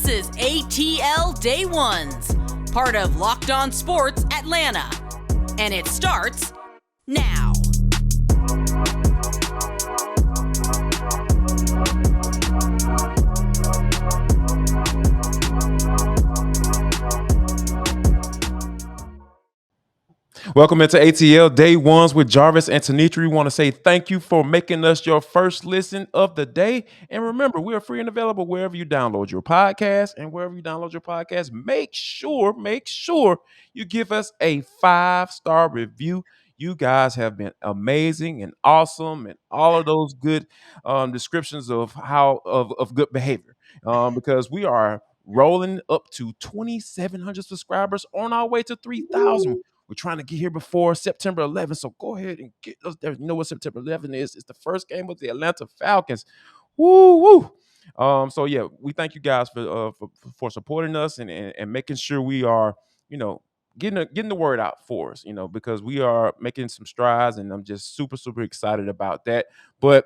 This is ATL Day Ones, part of Locked On Sports Atlanta. And it starts now. Welcome into ATL Day Ones with Jarvis and Tenitra. We want to say thank you for making us your first listen of the day. And remember, we are free and available wherever you download your podcast. And wherever you download your podcast, make sure you give us a 5-star review. You guys have been amazing and awesome and all of those good descriptions of of good behavior. Because we are rolling up to 2,700 subscribers on our way to 3,000. We're trying to get here before September 11th, so go ahead and get us there. You know what September 11th is? It's the first game of the Atlanta Falcons. Woo woo! So yeah, we thank you guys for supporting us and making sure we are, getting the word out for us, because we are making some strides, and I'm just super excited about that. But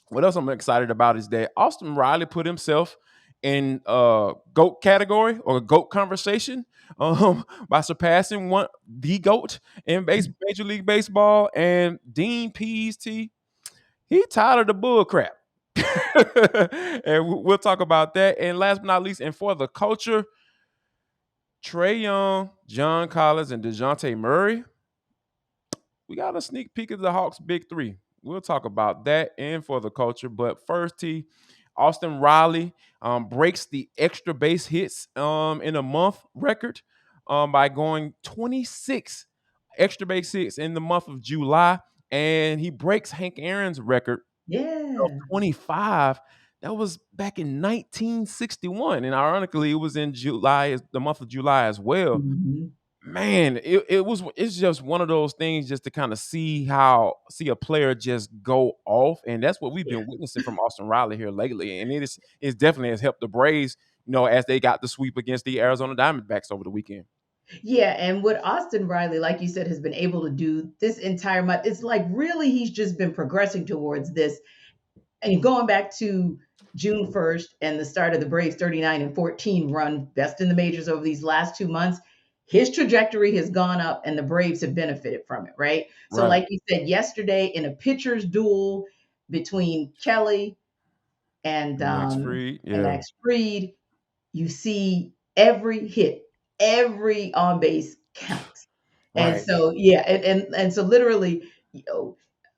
what else I'm excited about is that Austin Riley put himself in GOAT category or GOAT conversation by surpassing the GOAT in Major League Baseball. And Dean Pease, he tired of the bull crap. And we'll talk about that. And last but not least, and for the culture, Trae Young, John Collins, and Dejounte Murray, we got a sneak peek of the Hawks' big three. We'll talk about that and for the culture. But first, Austin Riley breaks the extra base hits in a month record by going 26 extra base hits in the month of July. And he breaks Hank Aaron's record of 25. That was back in 1961. And ironically, it was in July, the month of July as well. Mm-hmm. Man, it's just one of those things just to kind of see a player just go off, and that's what we've been witnessing from Austin Riley here lately, and it definitely has helped the Braves, as they got the sweep against the Arizona Diamondbacks over the weekend. Yeah, and what Austin Riley, like you said, has been able to do this entire month, it's like really he's just been progressing towards this, and going back to June 1st and the start of the Braves 39-14 run, best in the majors over these last 2 months. His trajectory has gone up and the Braves have benefited from it, right? So Right. like you said, yesterday in a pitcher's duel between Kelly and Max Fried, Max Fried, you see every hit, every on base counts. Right. And so, and so literally,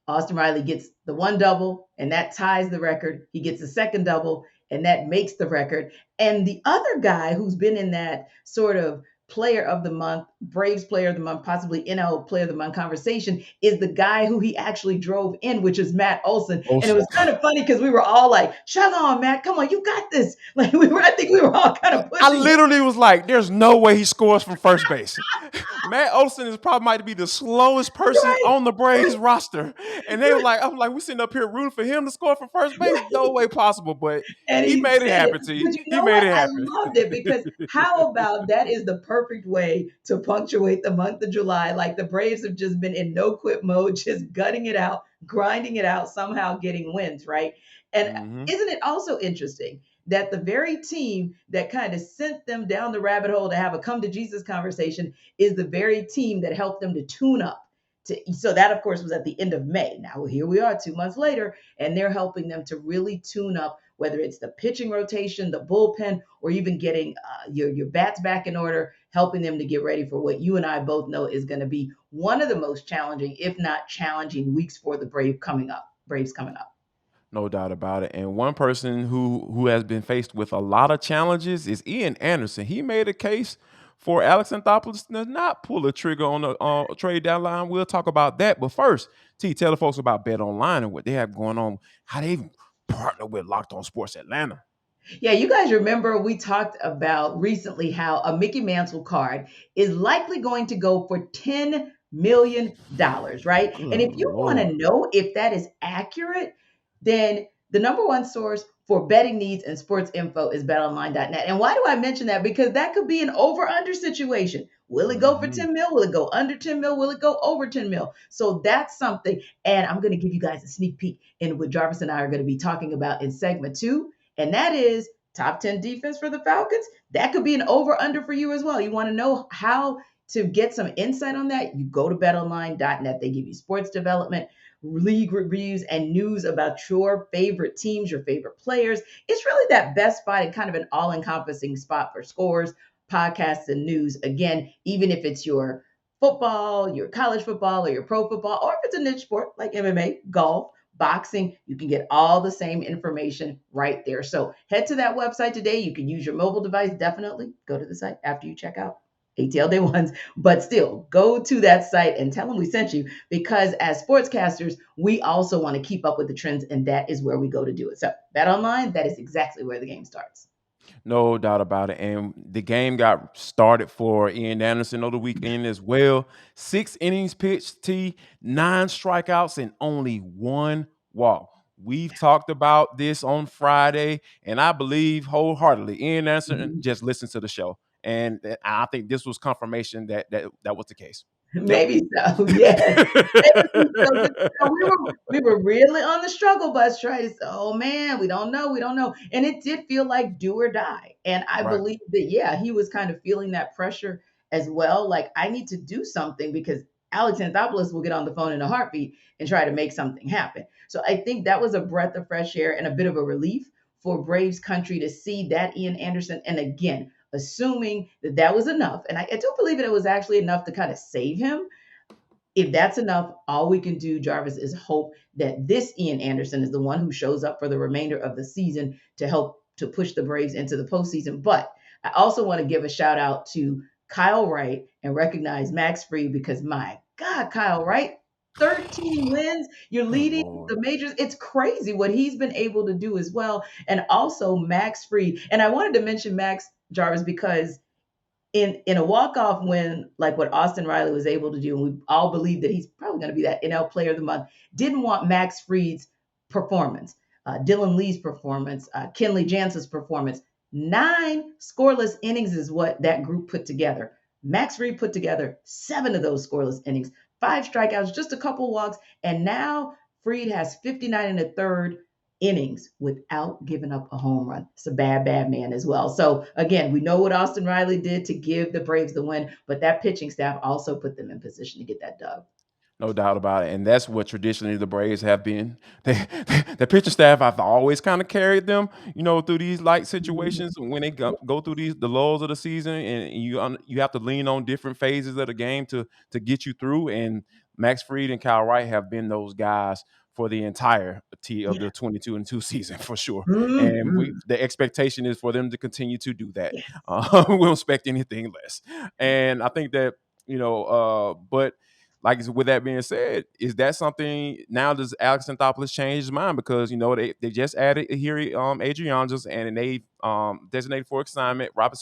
Austin Riley gets the one double and that ties the record. He gets the second double and that makes the record. And the other guy who's been in that sort of player of the month, Braves player of the month, possibly NL player of the month conversation is the guy who he actually drove in, which is Matt Olsen. And it was kind of funny because we were all like, "Shut on, Matt, come on, you got this." Like I think we were all kind of pushing. I literally was like, "There's no way he scores from first base." Matt Olsen might be the slowest person on the Braves roster, and they were like, "I'm like, we're sitting up here rooting for him to score from first base. No way possible." But he made it happen. But you know what? I loved it because how about that is the perfect way to punctuate the month of July. Like the Braves have just been in no quit mode, just gutting it out, grinding it out, somehow getting wins, right? And isn't it also interesting that the very team that kind of sent them down the rabbit hole to have a come to Jesus conversation is the very team that helped them to tune up. So that, of course, was at the end of May. Now, here we are 2 months later, and they're helping them to really tune up, whether it's the pitching rotation, the bullpen, or even getting your bats back in order, helping them to get ready for what you and I both know is going to be one of the most challenging, if not challenging, weeks for the Braves coming up. No doubt about it. And one person who has been faced with a lot of challenges is Ian Anderson. He made a case for Alex Anthopoulos to not pull a trigger on a trade deadline. We'll talk about that. But first, tell the folks about Bet Online and what they have going on, how they partner with Locked On Sports Atlanta. Yeah, you guys remember we talked about recently how a Mickey Mantle card is likely going to go for $10 million, right? Good and if you want to know if that is accurate, then the number one source for betting needs and sports info is betonline.net. And why do I mention that? Because that could be an over-under situation. Will it go for 10 mil? Will it go under 10 mil? Will it go over 10 mil? So that's something. And I'm going to give you guys a sneak peek in what Jarvis and I are going to be talking about in segment 2. And that is top 10 defense for the Falcons, that could be an over under for you as well. You want to know how to get some insight on that? You go to betonline.net. They give you sports development, league reviews, and news about your favorite teams, your favorite players. It's really that best spot and kind of an all encompassing spot for scores, podcasts, and news. Again, even if it's your football, your college football, or your pro football, or if it's a niche sport like MMA, golf, boxing, you can get all the same information right there. So head to that website today. You can use your mobile device. Definitely go to the site after you check out ATL Day Ones, but still go to that site and tell them we sent you, because as sportscasters, we also want to keep up with the trends, and that is where we go to do it. So Bet Online, that is exactly where the game starts. No doubt about it. And the game got started for Ian Anderson over the weekend as well. 6 innings pitched, 9 strikeouts, and only 1 walk. We've talked about this on Friday, and I believe wholeheartedly Ian Anderson just listened to the show. And I think this was confirmation that was the case. Maybe so, yes. Maybe so. We were really on the struggle bus trying to say, oh man, we don't know. And it did feel like do or die. And I Right. believe that, yeah, he was kind of feeling that pressure as well. Like, I need to do something because Alex Anthopoulos will get on the phone in a heartbeat and try to make something happen. So I think that was a breath of fresh air and a bit of a relief for Braves country to see that Ian Anderson. And again, assuming that that was enough. And I do believe that it was actually enough to kind of save him. If that's enough, all we can do, Jarvis, is hope that this Ian Anderson is the one who shows up for the remainder of the season to help to push the Braves into the postseason. But I also want to give a shout out to Kyle Wright and recognize Max Fried, because my God, Kyle Wright, 13 wins. You're leading Lord. the majors. It's crazy what he's been able to do as well. And also Max Fried. And I wanted to mention Max, Jarvis, because in a walk-off win, like what Austin Riley was able to do, and we all believe that he's probably going to be that NL Player of the Month, didn't want Max Fried's performance, Dylan Lee's performance, Kenley Jansen's performance. 9 scoreless innings is what that group put together. Max Fried put together 7 of those scoreless innings, 5 strikeouts, just a couple walks, and now Fried has 59 and a third innings without giving up a home run. It's a bad man as well. So again, we know what Austin Riley did to give the Braves the win, but that pitching staff also put them in position to get that dub. No doubt about it. And that's what traditionally the Braves have been. The pitching staff have always kind of carried them, through these light situations when they go through the lulls of the season, and you have to lean on different phases of the game to get you through. And Max Fried and Kyle Wright have been those guys for the entirety of the 22-2 season for sure. And the expectation is for them to continue to do that. Yes. We don't expect anything less. And I think that, but like, with that being said, is that something now? Does Alex Anthopoulos change his mind? Because they just added here Adrianjas, and they designated for assignment Robert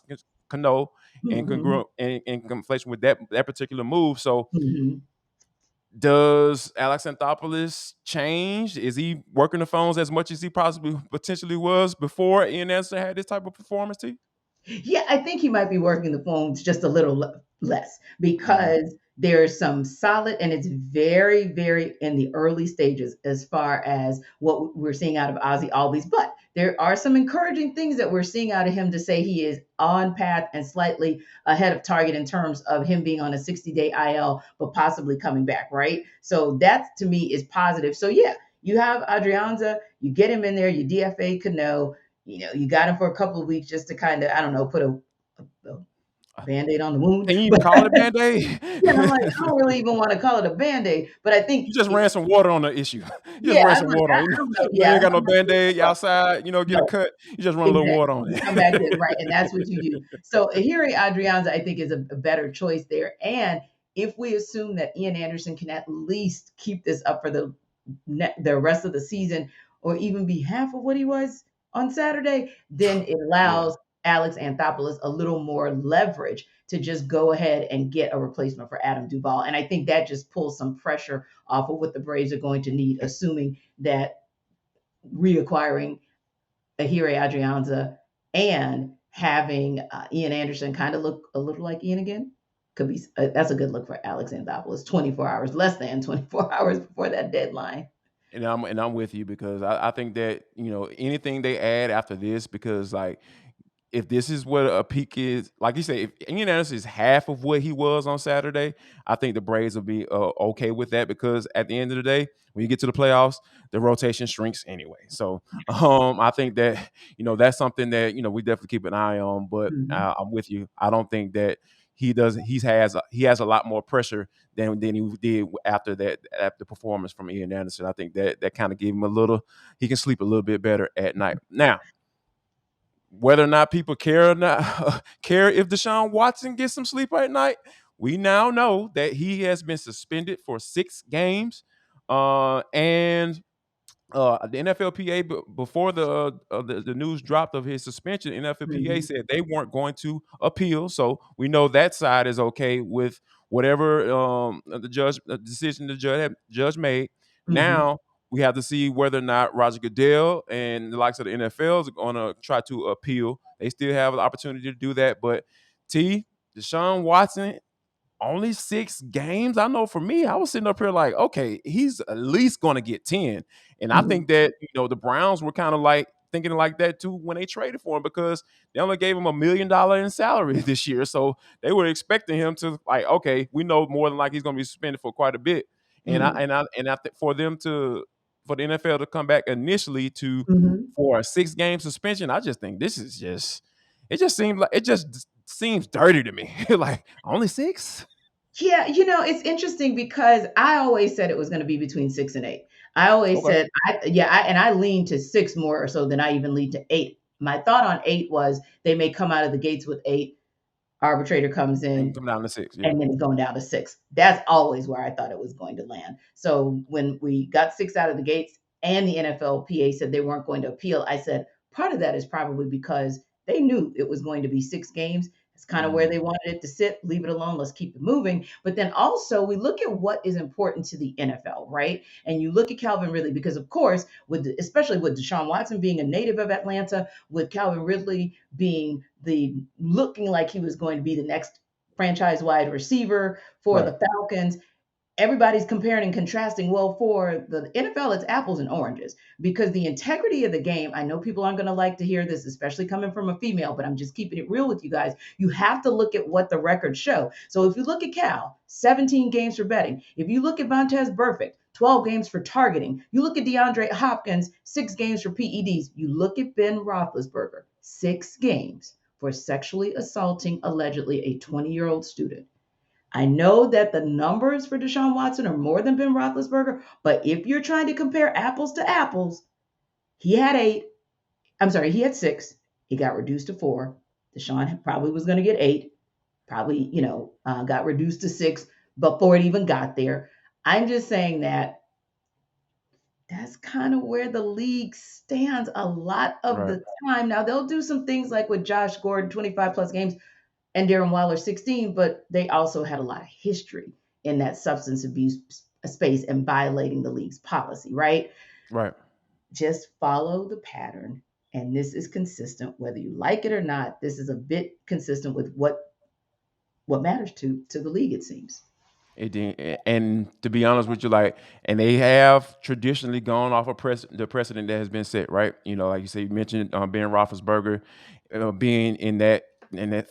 Cano in conflation with that particular move. So does Alex Anthopoulos change? Is he working the phones as much as he possibly potentially was before Ian Anderson had this type of performance? Yeah, I think he might be working the phones just a little less, because there's some solid, and it's very, very in the early stages as far as what we're seeing out of Ozzie Albies. But there are some encouraging things that we're seeing out of him to say he is on path and slightly ahead of target in terms of him being on a 60-day IL, but possibly coming back, right? So that to me is positive. So yeah, you have Adrianza, you get him in there, you DFA Cano, you got him for a couple of weeks just to kind of, I don't know, put a Band-Aid on the wound. Can you even call it a Band-Aid? Yeah, I'm like, I don't really even want to call it a Band-Aid, but I think you just ran some water on the issue. You just yeah, ran I'm some like, water on I it. don't know. You Yeah, ain't got no I'm like, Band-Aid outside, get a no, cut. You just run a little water on exactly. it. Come back in, right? And that's what you do. So Ahiri Adrianza, I think, is a better choice there. And if we assume that Ian Anderson can at least keep this up for the rest of the season, or even be half of what he was on Saturday, then it allows Alex Anthopoulos a little more leverage to just go ahead and get a replacement for Adam Duvall. And I think that just pulls some pressure off of what the Braves are going to need, assuming that reacquiring Ahiri Adrianza and having Ian Anderson kind of look a little like Ian again could be, that's a good look for Alex Anthopoulos. 24 hours, less than 24 hours before that deadline. And I'm with you because I think that anything they add after this, because like if this is what a peak is, like you say, if Indianapolis is half of what he was on Saturday, I think the Braves will be okay with that, because at the end of the day, when you get to the playoffs, the rotation shrinks anyway. So I think that that's something that we definitely keep an eye on. But Mhm. I'm with you. I don't think that he has a lot more pressure than he did after performance from Ian Anderson. I think that kind of gave him he can sleep a little bit better at night. Now, whether or not people care or not care if Deshaun Watson gets some sleep at night, we now know that he has been suspended for 6 games. And the NFLPA, before the news dropped of his suspension, NFLPA Mhm. said they weren't going to appeal. So we know that side is okay with whatever the decision the judge made. Mhm. Now we have to see whether or not Roger Goodell and the likes of the NFL is going to try to appeal. They still have an opportunity to do that. But Deshaun Watson, only 6 games. I know for me, I was sitting up here like, okay, he's at least going to get 10. And I Mhm. think that, the Browns were kind of like thinking like that too when they traded for him, because they only gave him $1 million in salary this year. So they were expecting him to, like, okay, we know more than like he's going to be suspended for quite a bit. And I Mhm. and I and I think for the NFL to come back initially Mhm. for a 6-game suspension, I just think this is it just seems dirty to me. Like, only 6? Yeah, it's interesting because I always said it was going to be between 6 and 8. I always Okay. said, I lean to 6 more or so than I even lean to 8. My thought on 8 was they may come out of the gates with 8. Arbitrator comes And in, come down to 6, yeah. and then it's going down to 6. That's always where I thought it was going to land. So when we got 6 out of the gates and the NFLPA said they weren't going to appeal, I said part of that is probably because they knew it was going to be 6 games. It's kind of where they Mm, wanted it to sit. Leave it alone. Let's keep it moving. But then also we look at what is important to the NFL, right? And you look at Calvin Ridley because, of course, especially with Deshaun Watson being a native of Atlanta, with Calvin Ridley being the looking like he was going to be the next franchise wide receiver for right, the Falcons. Everybody's comparing and contrasting. Well, for the NFL, it's apples and oranges because the integrity of the game, I know people aren't going to like to hear this, especially coming from a female, but I'm just keeping it real with you guys. You have to look at what the records show. So if you look at Cal, 17 games for betting. If you look at Vontez Burfict, 12 games for targeting. You look at DeAndre Hopkins, 6 games for PEDs. You look at Ben Roethlisberger, 6 games for sexually assaulting allegedly a 20-year-old student. I know that the numbers for Deshaun Watson are more than Ben Roethlisberger, but if you're trying to compare apples to apples, he had 8. I'm sorry, he had 6. He got reduced to 4. Deshaun probably was going to get 8. Probably, got reduced to 6 before it even got there. I'm just saying that that's kind of where the league stands a lot of right. the time. Now they'll do some things like with Josh Gordon, 25 plus games, and Darren Waller 16, but they also had a lot of history in that substance abuse space and violating the league's policy, right? Right. Just follow the pattern. And this is consistent, whether you like it or not. This is a bit consistent with what matters to the league, it seems. It did, and to be honest with you, like, and they have traditionally gone off of the precedent that has been set, right? Like you say, you mentioned Ben Roethlisberger being in that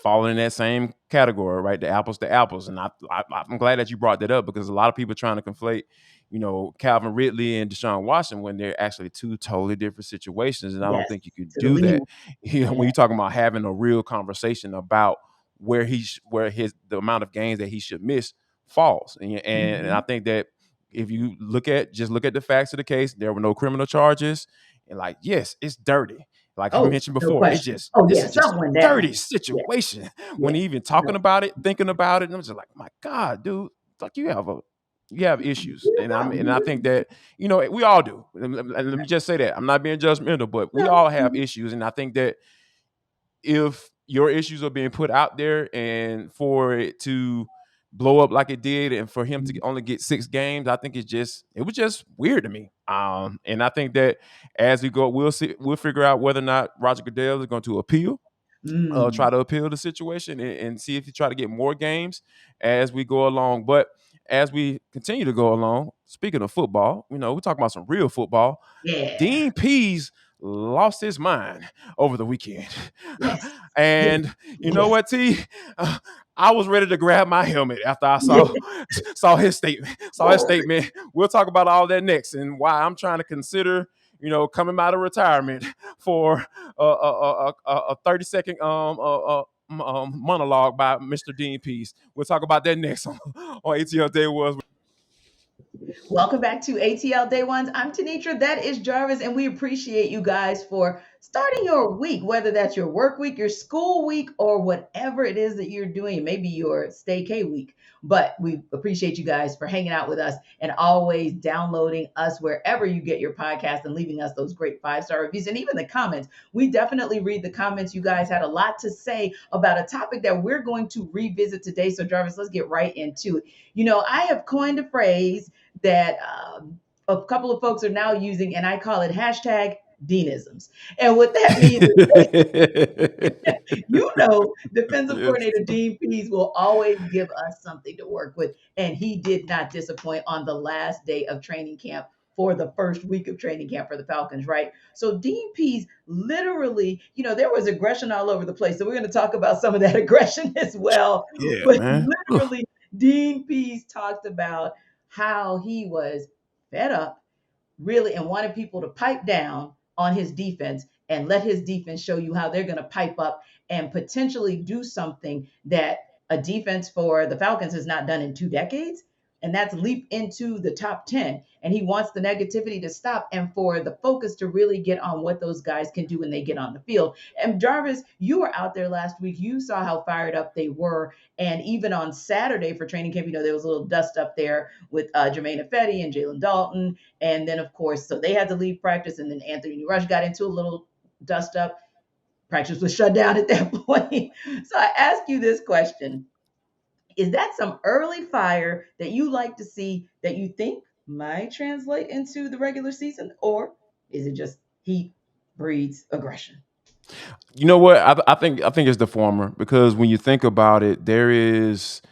falling in that same category, right? The apples to apples, and I'm glad that you brought that up, because a lot of people trying to conflate, Calvin Ridley and Deshaun Watson when they're actually 2 totally different situations, and I don't Yes, think you could to the do league. that. When Yeah. you're talking about having a real conversation about where his the amount of games that he should miss false. And I Mhm. think that if you look at the facts of the case, there were no criminal charges. And like, yes, it's dirty. Like I Oh, mentioned no before, question. Oh, this yeah, is just something a went down. dirty Yeah, situation. When yeah. he even talking No, about it, thinking about it, and I'm just like, my God, dude, it's like you have issues. you And I think know, that, we all do. Let me just say that. I'm not being judgmental, but we no. all have issues. And I think that if your issues are being put out there and for it to blow up like it did and for him to Mhm. only get 6 games, I think it was just weird to me. And I think that as we go, we'll figure out whether or not Roger Goodell is going to appeal, Mm. try to appeal the situation and see if he try to get more games as we go along. But as we continue to go along, speaking of football, we're talking about some real football. Yeah. Dean Pease lost his mind over the weekend. Yes. Yes. And you know Yes. what, T? I was ready to grab my helmet after I Yeah. saw his statement. Saw his statement. We'll talk about all that next and why I'm trying to consider, coming out of retirement for a 30-second monologue by Mr. Dean Pease. We'll talk about that next on ATL Day Was. Welcome back to ATL Day Ones. I'm Tenitra. That is Jarvis, and we appreciate you guys for starting your week, whether that's your work week, your school week, or whatever it is that you're doing. Maybe your staycay week. But we appreciate you guys for hanging out with us and always downloading us wherever you get your podcast and leaving us those great 5-star reviews and even the comments. We definitely read the comments. You guys had a lot to say about a topic that we're going to revisit today. So, Jarvis, let's get right into it. I have coined a phrase that a couple of folks are now using, and I call it hashtag Deanisms. And what that means is, defensive Yes. coordinator Dean Pease will always give us something to work with. And he did not disappoint on the last day of training camp for the first week of training camp for the Falcons, right? So Dean Pease literally, there was aggression all over the place. So we're going to talk about some of that aggression as well. Yeah, But man. literally, Dean Pease talked about how he was fed up, really, and wanted people to pipe down on his defense and let his defense show you how they're going to pipe up and potentially do something that a defense for the Falcons has not done in 2 decades. And that's leap into the top 10. And he wants the negativity to stop and for the focus to really get on what those guys can do when they get on the field. And Jarvis, you were out there last week. You saw how fired up they were. And even on Saturday for training camp, there was a little dust up there with Jermaine Ifedi and Jalen Dalton. And then, of course, so they had to leave practice. And then Anthony Rush got into a little dust up. Practice was shut down at that point. So I ask you this question. Is that some early fire that you like to see that you think might translate into the regular season? Or is it just heat breeds aggression? You know what? I think it's the former because when you think about it, there is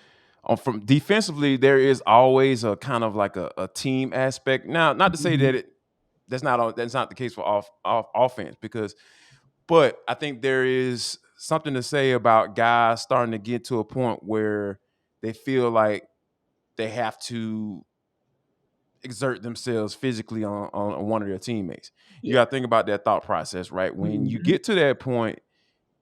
from defensively there is always a kind of like a team aspect. Now, not to say Mhm. that that's not the case for off offense but I think there is something to say about guys starting to get to a point where they feel like they have to exert themselves physically on one of their teammates. You Yeah. got to think about that thought process, right? When you Mhm. get to that point,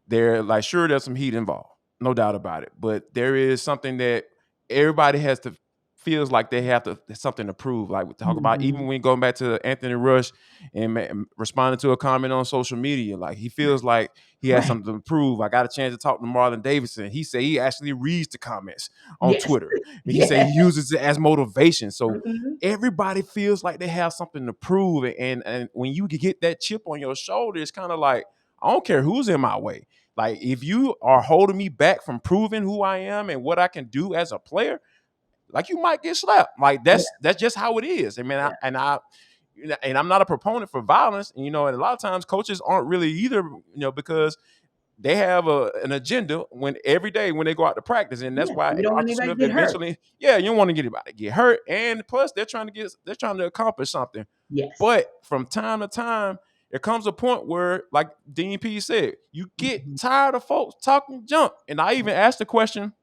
they're like, sure, there's some heat involved, no doubt about it. But there is something that everybody has to feels like they have to something to prove. Like we talk about, even Mhm. when going back to Anthony Rush and responding to a comment on social media, like he feels like he has Right. something to prove. I got a chance to talk to Marlon Davidson. He said he actually reads the comments on Yes. Twitter. And he said Yeah. he uses it as motivation. So Mhm. everybody feels like they have something to prove. And when you get that chip on your shoulder, it's kind of like, I don't care who's in my way. Like if you are holding me back from proving who I am and what I can do as a player, like you might get slapped. Like Yeah. that's just how it is. I mean, Yeah. and I'm not a proponent for violence. And a lot of times coaches aren't really either. Because they have an agenda when every day when they go out to practice, and that's Yeah. why You don't want Arthur anybody to Smith get hurt. eventually, yeah, you don't want to get anybody get hurt, and plus they're trying to accomplish something. Yes. But from time to time, there comes a point where, like Dean P said, you get Mhm. tired of folks talking junk. And I even asked the question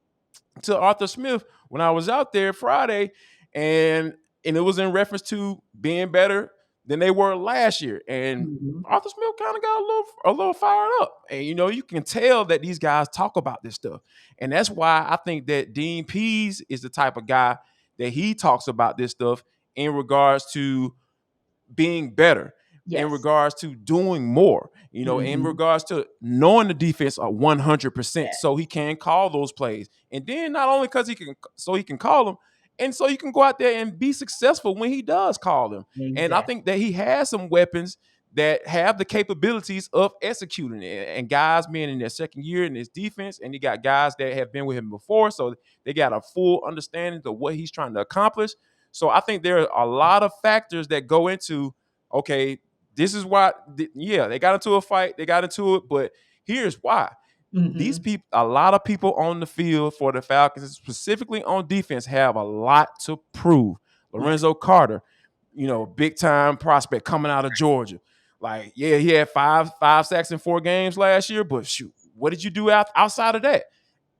to Arthur Smith when I was out there Friday, and it was in reference to being better than they were last year. And Mhm. Arthur Smith kind of got a little fired up. And you can tell that these guys talk about this stuff. And that's why I think that Dean Pease is the type of guy that he talks about this stuff in regards to being better, in Yes. regards to doing more, in Mhm. regards to knowing the defense 100%, Yeah. so he can call those plays. And then not only because he can call them, and so you can go out there and be successful when he does call them. And I Exactly. think that he has some weapons that have the capabilities of executing it. And guys being in their second year in his defense, and he got guys that have been with him before, so they got a full understanding of what he's trying to accomplish. So I think there are a lot of factors that go into, okay, this is why, yeah, they got into a fight, they got into it, but here's why. These Mm-hmm. people, a lot of people on the field for the Falcons, specifically on defense, have a lot to prove. Yes. Lorenzo Carter, big time prospect coming out of Georgia. Like, yeah, he had five sacks in 4 games last year, but shoot, what did you do outside of that?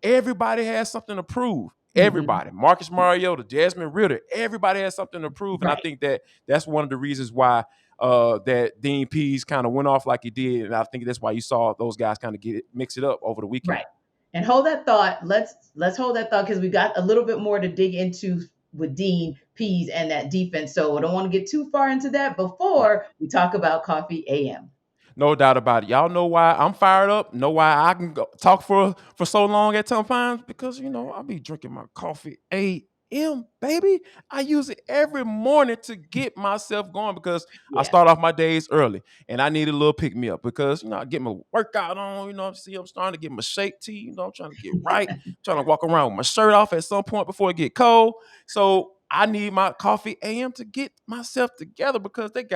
Everybody has something to prove. Mm-hmm. Everybody, Marcus Mariota, Desmond Ritter, everybody has something to prove, and I Right. think that's one of the reasons why that Dean Pease kind of went off like he did, and I think that's why you saw those guys kind of mix it up over the weekend. Right. And hold that thought. Let's hold that thought because we got a little bit more to dig into with Dean Pease and that defense. So I don't want to get too far into that Right. before we talk about Coffee AM. No doubt about it. Y'all know why I'm fired up. Know why I can talk for so long at times because I'll be drinking my coffee AM, baby. I use it every morning to get myself going because I Yeah. start off my days early and I need a little pick me up because I get my workout on. I'm starting to get my shake tea. I'm trying to get right, trying to walk around with my shirt off at some point before it get cold. So I need my coffee AM to get myself together because it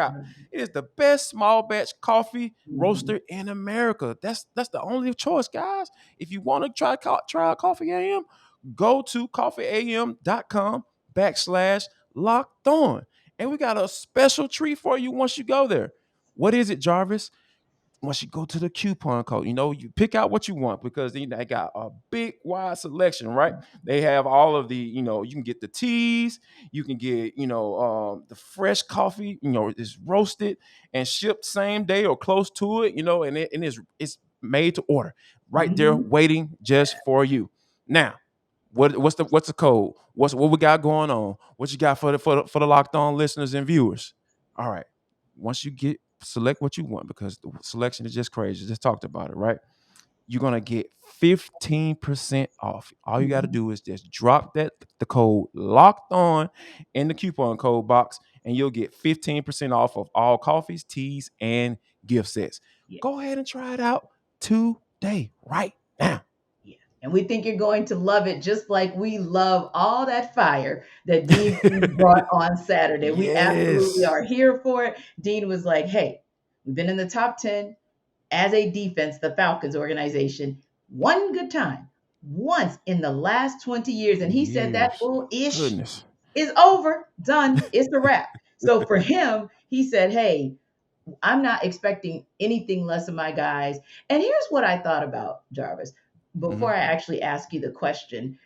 is the best small batch coffee Mhm. roaster in America. That's the only choice, guys. If you want to try out Coffee AM, go to coffeeam.com/locked on. And we got a special treat for you once you go there. What is it, Jarvis? Once you go to the coupon code, you pick out what you want because they got a big wide selection, right? They have all of the, you can get the teas, you can get, the fresh coffee, it's roasted and shipped same day or close to it, and it's made to order right there, Mhm. waiting just for you. Now, what's the code? What we got going on? What you got for the locked on listeners and viewers? All right. Once you select what you want because the selection is just crazy. Just talked about it, right? You're gonna get 15% off. All you got to Mhm. do is just drop the code locked on in the coupon code box, and you'll get 15% off of all coffees, teas, and gift sets. Yeah. Go ahead and try it out today, right now. Yeah. And we think you're going to love it just like we love all that fire that Dean Pease brought on Saturday. We absolutely Yes. are here for it. Dean was like, hey, we've been in the top 10 as a defense, the Falcons organization, one good time, once in the last 20 years. And he said that Years. little ish Goodness. is over, done, it's a wrap. So for him, he said, hey, I'm not expecting anything less of my guys. And here's what I thought about Jarvis Hmm. before I actually ask you the question.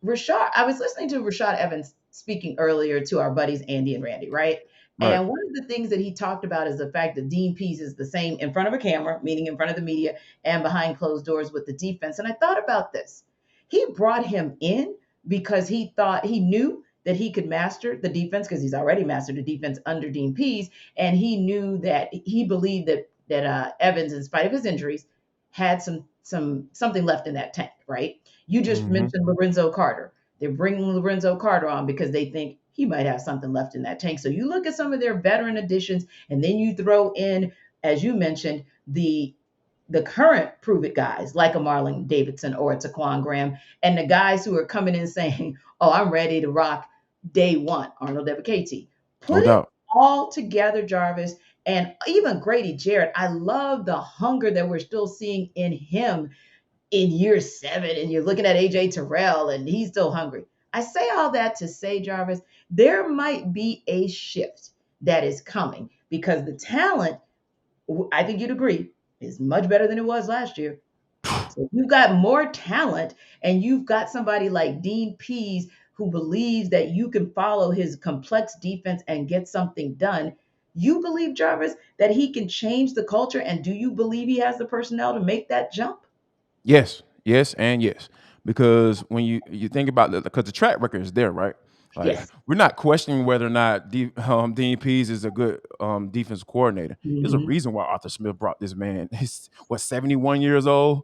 I was listening to Rashad Evans speaking earlier to our buddies Andy and Randy, right? Right. And one of the things that he talked about is the fact that Dean Pease is the same in front of a camera, meaning in front of the media, and behind closed doors with the defense. And I thought about this. He brought him in because he knew that he could master the defense because he's already mastered the defense under Dean Pease, and he knew that he believed that Evans, in spite of his injuries, had something left in that tank, right? You just Hmm. mentioned Lorenzo Carter. They're bringing Lorenzo Carter on because they think he might have something left in that tank. So you look at some of their veteran additions, and then you throw in, as you mentioned, the current prove it guys like a Marlon Davidson or a Taquan Graham, and the guys who are coming in saying, "Oh, I'm ready to rock day one." Arnold Ebiketie. No Put it doubt. all together, Jarvis, and even Grady Jarrett. I love the hunger that we're still seeing in him in year 7, and you're looking at AJ Terrell and he's still hungry. I say all that to say, Jarvis, there might be a shift that is coming because the talent, I think you'd agree, is much better than it was last year. So you've got more talent, and you've got somebody like Dean Pease who believes that you can follow his complex defense and get something done. You believe, Jarvis, that he can change the culture, and do you believe he has the personnel to make that jump? Yes, yes, and yes. Because when you think about because the track record is there, right? Like Yes. we're not questioning whether or not Dean Pease is a good defensive coordinator. There's a Mhm. reason why Arthur Smith brought this man. He's 71 years old,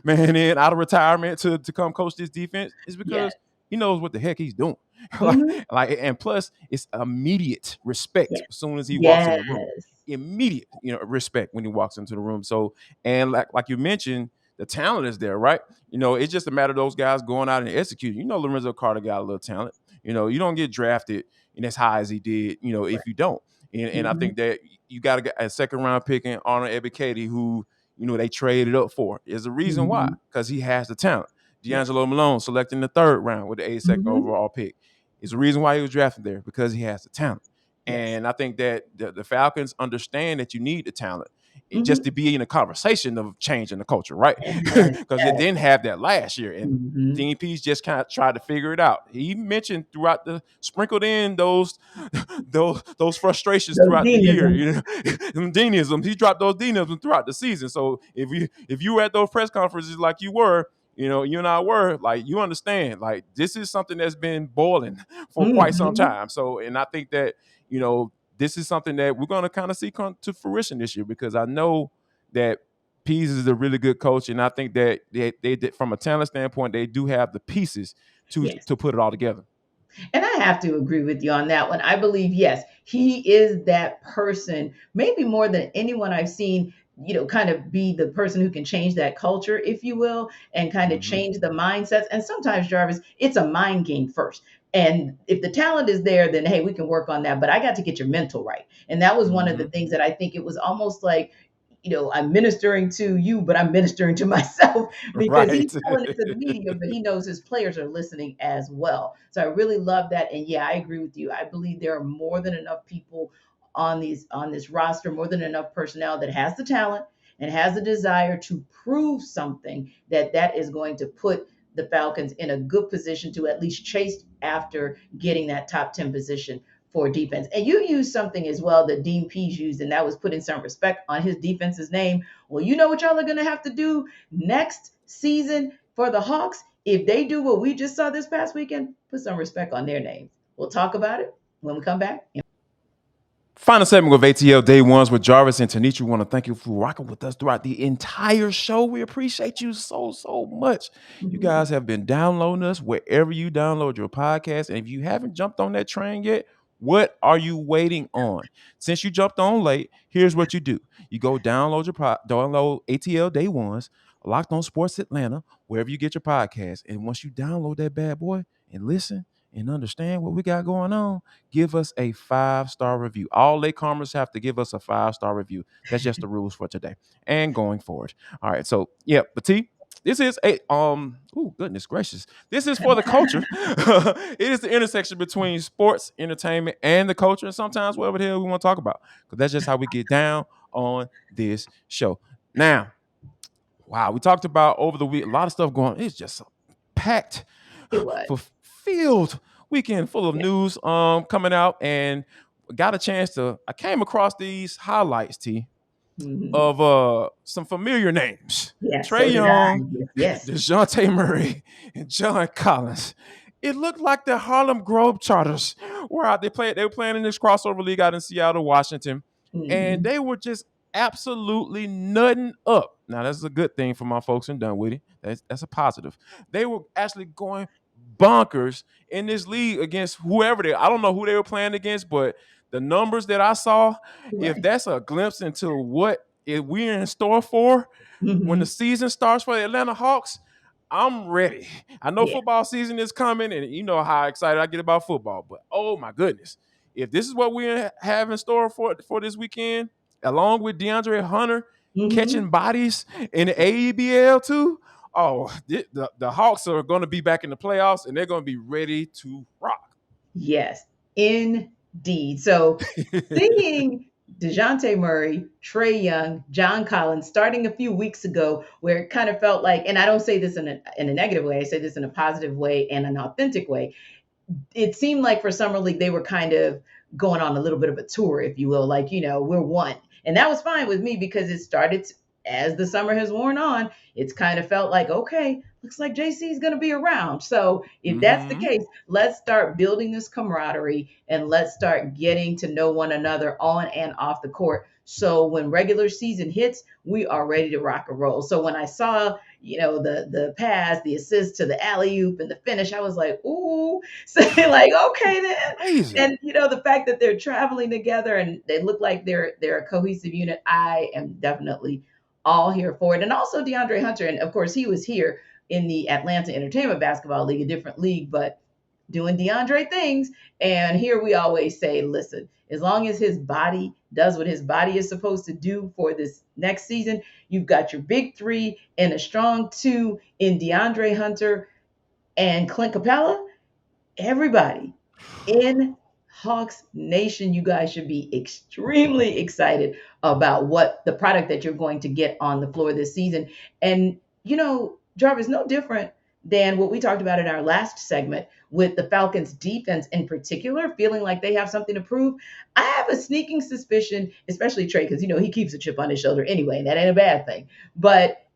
man, in out of retirement to come coach this defense is Yes. because he knows what the heck he's doing. like, Mhm. and plus it's immediate respect Yes. as soon as he walks in the room. Yes. Immediate, respect when he walks into the room. So, and like you mentioned, the talent is there, right? It's just a matter of those guys going out and executing. Lorenzo Carter got a little talent. You don't get drafted as high as he did, Right. if you don't. And I Mhm. think that you got to get a second round pick in Arnold Ebiketie, who, they traded up for. There's a reason why, Mhm. because he has the talent. Yes. D'Angelo Malone selecting the 3rd round with the 82nd Mhm. overall pick. It's the reason why he was drafted there, because he has the talent. Yes. And I think that the Falcons understand that you need the talent just Mhm. to be in a conversation of changing the culture, right? Yes. Because you didn't have that last year. And Mhm. Dean Pease just kind of tried to figure it out. He mentioned throughout sprinkled in those those frustrations Those throughout the year. deanisms. Them Deanisms. He dropped those Deanisms throughout the season. So if you were at those press conferences like you were, you and I were, like, you understand, like, this is something that's been boiling for quite some Mhm. time. So, and I think that, this is something that we're going to kind of see come to fruition this year, because I know that Pease is a really good coach, and I think that they from a talent standpoint, they do have the pieces to Yes. to put it all together. And I have to agree with you on that one. I believe, yes, he is that person, maybe more than anyone I've seen, kind of be the person who can change that culture, if you will, and kind of Mm-hmm. change the mindsets. And sometimes, Jarvis, it's a mind game first. And if the talent is there, then hey, we can work on that. But I got to get your mental right. And that was one of the Mm-hmm. things that I think it was almost like, I'm ministering to you, but I'm ministering to myself because Right. he's telling it to the media, but he knows his players are listening as well. So I really love that. And yeah, I agree with you. I believe there are more than enough people on this roster, more than enough personnel that has the talent and has the desire to prove something that is going to put the Falcons in a good position to at least chase after getting that top 10 position for defense. And you used something as well that Dean Pease used, and that was putting some respect on his defense's name. Well, you know what y'all are going to have to do next season for the Hawks? If they do what we just saw this past weekend, put some respect on their names. We'll talk about it when we come back. Final segment with ATL Day Ones with Jarvis and Tenitra. We want to thank you for rocking with us throughout the entire show. We appreciate you so much. You Mhm. guys have been downloading us wherever you download your podcast. And if you haven't jumped on that train yet, what are you waiting on? Since you jumped on late, here's what you do. You go download ATL Day Ones, Locked On Sports Atlanta, wherever you get your podcast. And once you download that bad boy and listen and understand what we got going on, give us a 5-star review. All latecomers have to give us a 5-star review. That's just the rules for today and going forward. All right. So yeah, but this is goodness gracious. This is for the culture. It is the intersection between sports, entertainment, and the culture, and sometimes whatever the hell we want to talk about. Because that's just how we get down on this show. Now, wow, we talked about over the week, a lot of stuff going on. It's just packed, It was. fulfilled weekend full of Yeah. news coming out, and got a chance I came across these highlights, Mhm. of some familiar names. Yeah, Trey so did I. Young, Yes. Yes. Dejounte Murray, and John Collins. It looked like the Harlem Globetrotters were out. They were playing in this crossover league out in Seattle, Washington, and Mhm. they were just absolutely nutting up. Now that's a good thing for my folks in Dunwoody. That's a positive. They were actually going bonkers in this league against whoever I don't know who they were playing against, but the numbers that I saw, if Right. that's a glimpse into what we're in store for when the Mhm. season starts for the Atlanta Hawks, I'm ready. I know Yeah. football season is coming, and you know how excited I get about football, but oh my goodness, if this is what we have in store for this weekend, along with DeAndre Hunter Mhm. catching bodies in the AEBL too, oh, the Hawks are going to be back in the playoffs, and they're going to be ready to rock. Yes, indeed. So seeing Dejounte Murray, Trey Young, John Collins starting a few weeks ago, where it kind of felt like, and I don't say this in a negative way, I say this in a positive way and an authentic way. It seemed like for Summer League, they were kind of going on a little bit of a tour, if you will, like, we're one. And that was fine with me because it started as the summer has worn on, it's kind of felt like, okay, looks like JC is going to be around. So if that's the Mm-hmm. case, let's start building this camaraderie and let's start getting to know one another on and off the court. So when regular season hits, we are ready to rock and roll. So when I saw, the pass, the assist to the alley oop and the finish, I was like, ooh, so like, okay then. Crazy. And the fact that they're traveling together and they look like they're a cohesive unit, I am definitely all here for it. And also DeAndre Hunter, and of course he was here in the Atlanta Entertainment Basketball League, a different league, but doing DeAndre things. And here we always say, listen, as long as his body does what his body is supposed to do for this next season, you've got your big three and a strong two in DeAndre Hunter and Clint Capella. Everybody in Hawks Nation, you guys should be extremely excited about what the product that you're going to get on the floor this season. And, Jarvis, no different than what we talked about in our last segment with the Falcons defense in particular, feeling like they have something to prove. I have a sneaking suspicion, especially Trey, because, he keeps a chip on his shoulder anyway, and that ain't a bad thing. But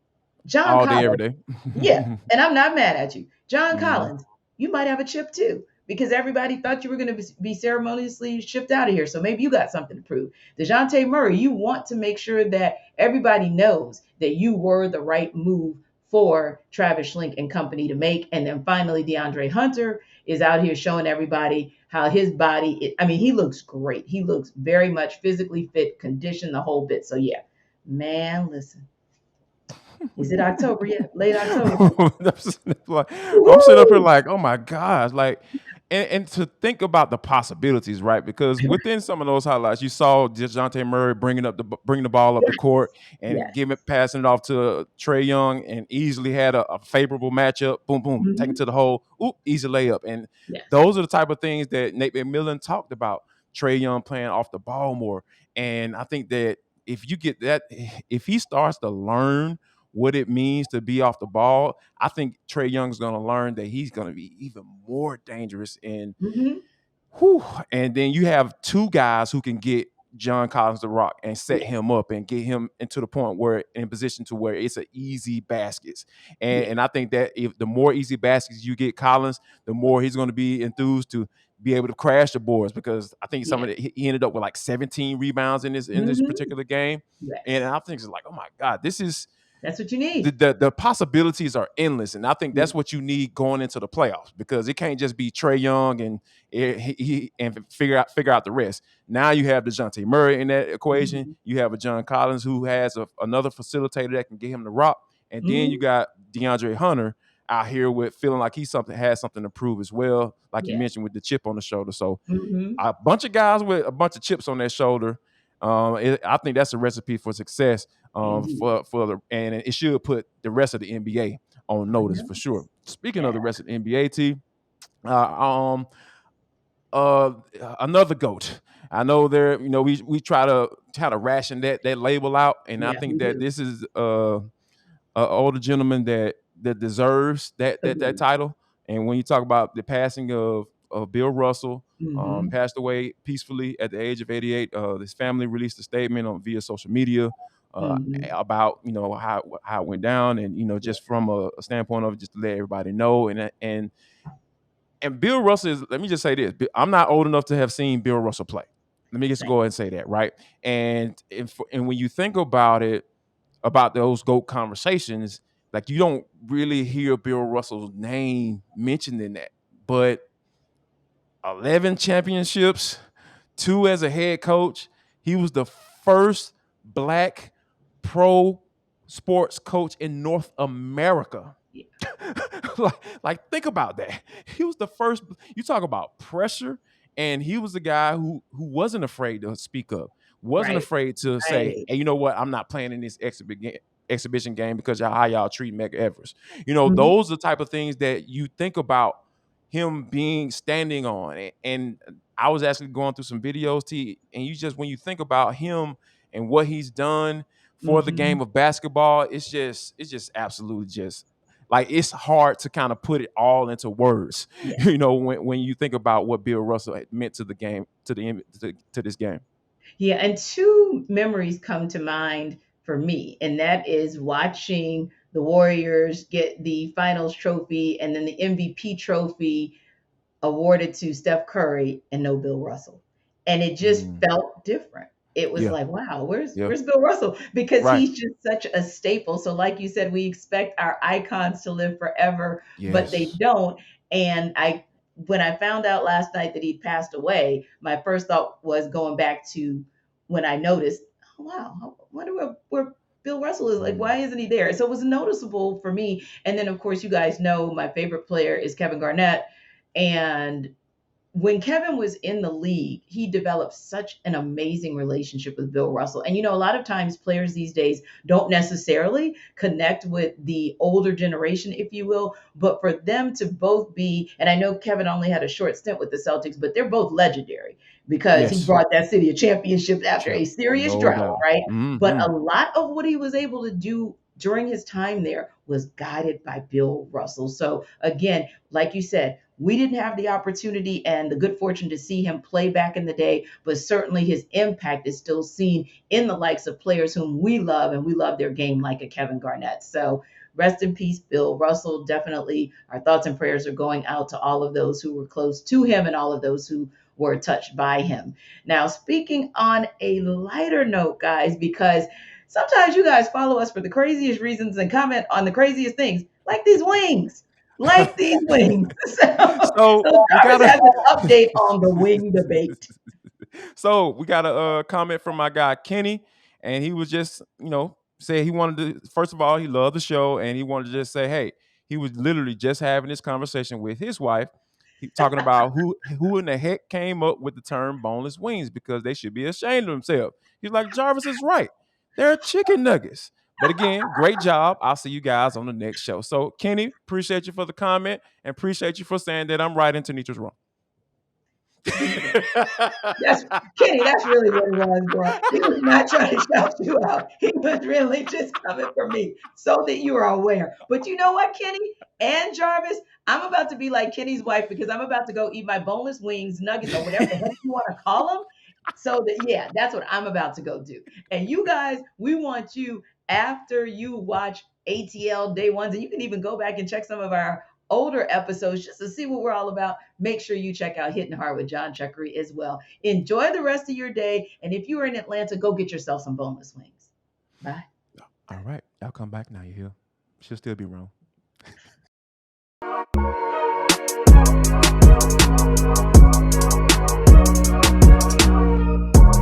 John All day, every Collins, day. yeah, and I'm not mad at you. John Mhm. Collins, you might have a chip too, because everybody thought you were going to be ceremoniously shipped out of here. So maybe you got something to prove. Dejounte Murray, you want to make sure that everybody knows that you were the right move for Travis Schlenk and company to make. And then finally, DeAndre Hunter is out here showing everybody how his body, he looks great. He looks very much physically fit, conditioned, the whole bit. So yeah, man, listen. Is it October yet? Late October. I'm sitting up here Woo! like, oh my gosh, like, and to think about the possibilities, right? Because within some of those highlights, you saw Dejounte Murray bringing the ball up the court and Yes. passing it off to Trey Young, and easily had a favorable matchup. Boom, boom, taking Mhm. to the hole. Oop, easy layup. And Yes. those are the type of things that Nate McMillan talked about. Trey Young playing off the ball more, and I think that if you get that, if he starts to learn what it means to be off the ball, I think Trey Young's going to learn that he's going to be even more dangerous. And Mhm. whew, and then you have two guys who can get John Collins the rock and set Yes. him up and get him into the point where in position to where it's an easy baskets. And Yes. and I think that if the more easy baskets you get Collins, the more he's going to be enthused to be able to crash the boards, because I think some of Yes. it, he ended up with like 17 rebounds in this Mhm. particular game. And Yes. I think it's like, oh my God, this is That's what you the, need. the the possibilities are endless, and I think Yeah. that's what you need going into the playoffs, because it can't just be Trey Young and figure out the rest. Now you have Dejounte Murray in that equation. Mhm. You have a John Collins who has another facilitator that can get him the rock, and then you Mhm. got DeAndre Hunter out here with feeling like he has something to prove as well, like you Yes. mentioned with the chip on the shoulder. So Mhm. a bunch of guys with a bunch of chips on their shoulder. I think that's a recipe for success. Indeed. And it should put the rest of the NBA on I notice know. for sure. Speaking of Yeah. the rest of the NBA, uh, um, uh, another goat. I know we try to ration that label out, and I Yeah, think we that do. this is a older gentleman that deserves that Agreed. title. And when you talk about the passing of Bill Russell, Mhm. passed away peacefully at the age of 88. His family released a statement on via social media uh, Mhm. about how it went down, and Yeah. just from a standpoint of just to let everybody know. And Bill Russell is. Let me just say this: I'm not old enough to have seen Bill Russell play. Let me just Same. go ahead and say that, right? And when you think about it, about those GOAT conversations, like you don't really hear Bill Russell's name mentioned in that. But 11 championships, 2 as a head coach. He was the first black pro sports coach in North America. Yeah. like think about that. He was the first. You talk about pressure, and he was the guy who wasn't afraid to speak up, wasn't Right. afraid to say, Right. "Hey, you know what? I'm not playing in this exhibition game because how y'all treat Meg Evers." Mhm. Those are the type of things that you think about him being standing on. And I was actually going through some videos, T, and when you think about him and what he's done for the Mhm. game of basketball, it's just absolutely just like it's hard to kind of put it all into words, Yes. when you think about what Bill Russell had meant to the game, to this game. Yeah, and two memories come to mind for me, and that is watching the Warriors get the finals trophy and then the MVP trophy awarded to Steph Curry and no Bill Russell. And it just Mm, felt different. It was yeah, like, wow, where's yeah, where's Bill Russell? Because right. he's just such a staple. So like you said, we expect our icons to live forever, but they Yes. don't. And I when I found out last night that he passed away, my first thought was going back to when I noticed, oh wow, I wonder where Bill Russell is. Like, Mm, why isn't he there? So it was noticeable for me. And then of course you guys know my favorite player is Kevin Garnett, And when Kevin was in the league, he developed such an amazing relationship with Bill Russell. And, a lot of times players these days don't necessarily connect with the older generation, if you will, but for them to both be, and I know Kevin only had a short stint with the Celtics, but they're both legendary because he Yes. brought that city a championship after a serious No drought, doubt. right? But a Mhm. lot of what he was able to do during his time there was guided by Bill Russell. So again, like you said, we didn't have the opportunity and the good fortune to see him play back in the day, but certainly his impact is still seen in the likes of players whom we love, and we love their game, like a Kevin Garnett. So rest in peace, Bill Russell. Definitely our thoughts and prayers are going out to all of those who were close to him and all of those who were touched by him. Now, speaking on a lighter note, guys, because sometimes you guys follow us for the craziest reasons and comment on the craziest things, like these wings. Like these wings. So So we Jarvis got has an update on the wing debate. So we got a comment from my guy Kenny, and he was just, say he wanted to. First of all, he loved the show, and he wanted to just say, hey, he was literally just having this conversation with his wife. He talking about who in the heck came up with the term boneless wings because they should be ashamed of themselves. He's like, Jarvis is right. They're chicken nuggets. But again, great job. I'll see you guys on the next show. So Kenny, appreciate you for the comment and appreciate you for saying that I'm right and Tanitra's wrong. That's Kenny, that's really what it was, bro. He was not trying to shout you out. He was really just coming for me so that you are aware. But you know what, Kenny and Jarvis? I'm about to be like Kenny's wife because I'm about to go eat my boneless wings, nuggets, or whatever the heck you want to call them. So that, yeah, that's what I'm about to go do. And you guys, we want you after you watch ATL day ones, and you can even go back and check some of our older episodes just to see what we're all about. Make sure you check out Hitting Hard with John Chuckery as well. Enjoy the rest of your day. And if you are in Atlanta, go get yourself some boneless wings. Bye. All right. I'll come back now, you hear? She'll still be wrong.